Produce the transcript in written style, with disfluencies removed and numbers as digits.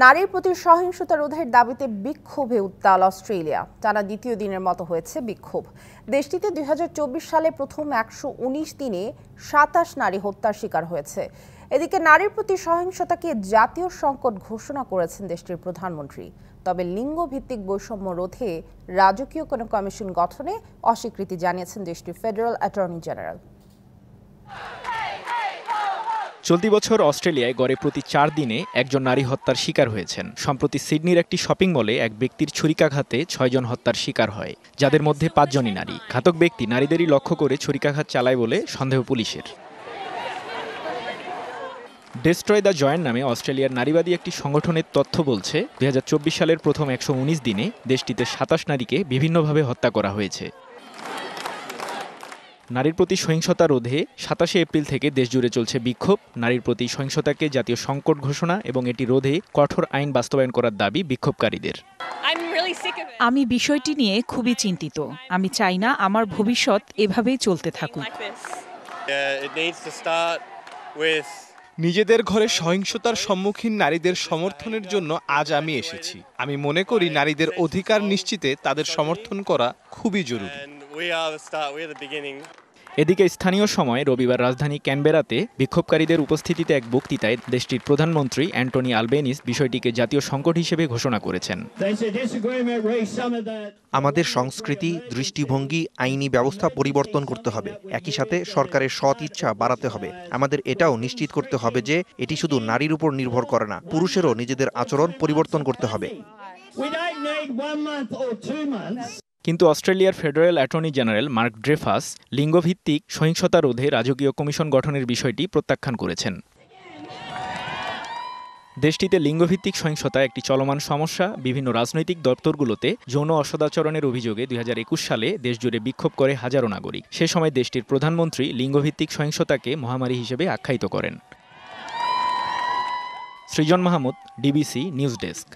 নারীর প্রতি সহিংসতা রোধের দাবিতে বিক্ষোভে উত্তাল অস্ট্রেলিয়া। টানা দ্বিতীয় দিনের মতো হয়েছে বিক্ষোভ। দেশটিতে ২০২৪ সালে প্রথম ১১৯ দিনে ২৭ নারী হত্যার শিকার হয়েছে। এদিকে নারীর প্রতি সহিংসতাকে জাতীয় সংকট ঘোষণা করেছেন দেশটির প্রধানমন্ত্রী। তবে লিঙ্গভিত্তিক বৈষম্য রোধে রাজকীয় কোনো কমিশন গঠনে অস্বীকৃতি জানিয়েছেন দেশটির ফেডারেল অ্যাটর্নি জেনারেল। চলতি বছর অস্ট্রেলিয়ায় গড়ে প্রতি ৪ দিনে একজন নারী হত্যার শিকার হয়েছেন। সম্প্রতি সিডনির একটি শপিং মলে এক ব্যক্তির ছুরিকাঘাতে ৬ জন হত্যার শিকার হয়, যাদের মধ্যে ৫ জনই নারী। ঘাতক ব্যক্তি নারীদেরই লক্ষ্য করে ছুরিকাঘাত চালায় বলে সন্দেহ পুলিশের। ডেস্ট্রয় দ্য জয়েন্ট নামে অস্ট্রেলিয়ার নারীবাদী একটি সংগঠনের তথ্য বলছে, ২০২৪ সালের প্রথম ১১৯ দিনে দেশটিতে ২৭ নারীকে বিভিন্নভাবে হত্যা করা হয়েছে। নারীর প্রতি সহিংসতা রোধে ২৭ এপ্রিল থেকে দেশজুড়ে চলছে বিক্ষোভ। নারীর প্রতি সহিংসতাকে জাতীয় সংকট ঘোষণা এবং এটি রোধে কঠোর আইন বাস্তবায়ন করার দাবি বিক্ষোভকারীদের। আমি বিষয়টি নিয়ে খুবই চিন্তিত। আমি চাই না আমার ভবিষ্যৎ এভাবেই চলতে থাকুক। নিজেদের ঘরে সহিংসতার সম্মুখীন নারীদের সমর্থনের জন্য আজ আমি এসেছি। আমি মনে করি নারীদের অধিকার নিশ্চিতে তাদের সমর্থন করা খুবই জরুরি। এদিকে স্থানীয় সময় রবিবার রাজধানী ক্যানবেরাতে বিক্ষোভকারীদের উপস্থিতিতে এক বক্তৃতায় দেশটির প্রধানমন্ত্রী অ্যান্টনি আলবেনিস বিষয়টিকে জাতীয় সংকট হিসেবে ঘোষণা করেছেন। আমাদের সংস্কৃতি, দৃষ্টিভঙ্গি, আইনি ব্যবস্থা পরিবর্তন করতে হবে। একই সাথে সরকারের সৎ ইচ্ছা বাড়াতে হবে। আমাদের এটাও নিশ্চিত করতে হবে যে এটি শুধু নারীর উপর নির্ভর করে না, পুরুষেরও নিজেদের আচরণ পরিবর্তন করতে হবে। কিন্তু অস্ট্রেলিয়ার federal attorney general Mark Dreyfus লিঙ্গভিত্তিক সহিংসতা রোধে রাজকীয় কমিশন গঠনের বিষয়টি প্রত্যাখ্যান করেছেন। দেশটিতে লিঙ্গভিত্তিক সহিংসতা একটি চলমান সমস্যা। বিভিন্ন রাজনৈতিক দপ্তরগুলোতে যৌন অসদাচরণের অভিযোগে ২০২১ সালে দেশজুড়ে বিক্ষোভ করে হাজারো নাগরিক। সে সময় দেশটির প্রধানমন্ত্রী লিঙ্গভিত্তিক সহিংসতাকে মহামারী হিসেবে আখ্যায়িত করেন। সৃজন মাহমুদ, ডিবিসি নিউজ ডেস্ক।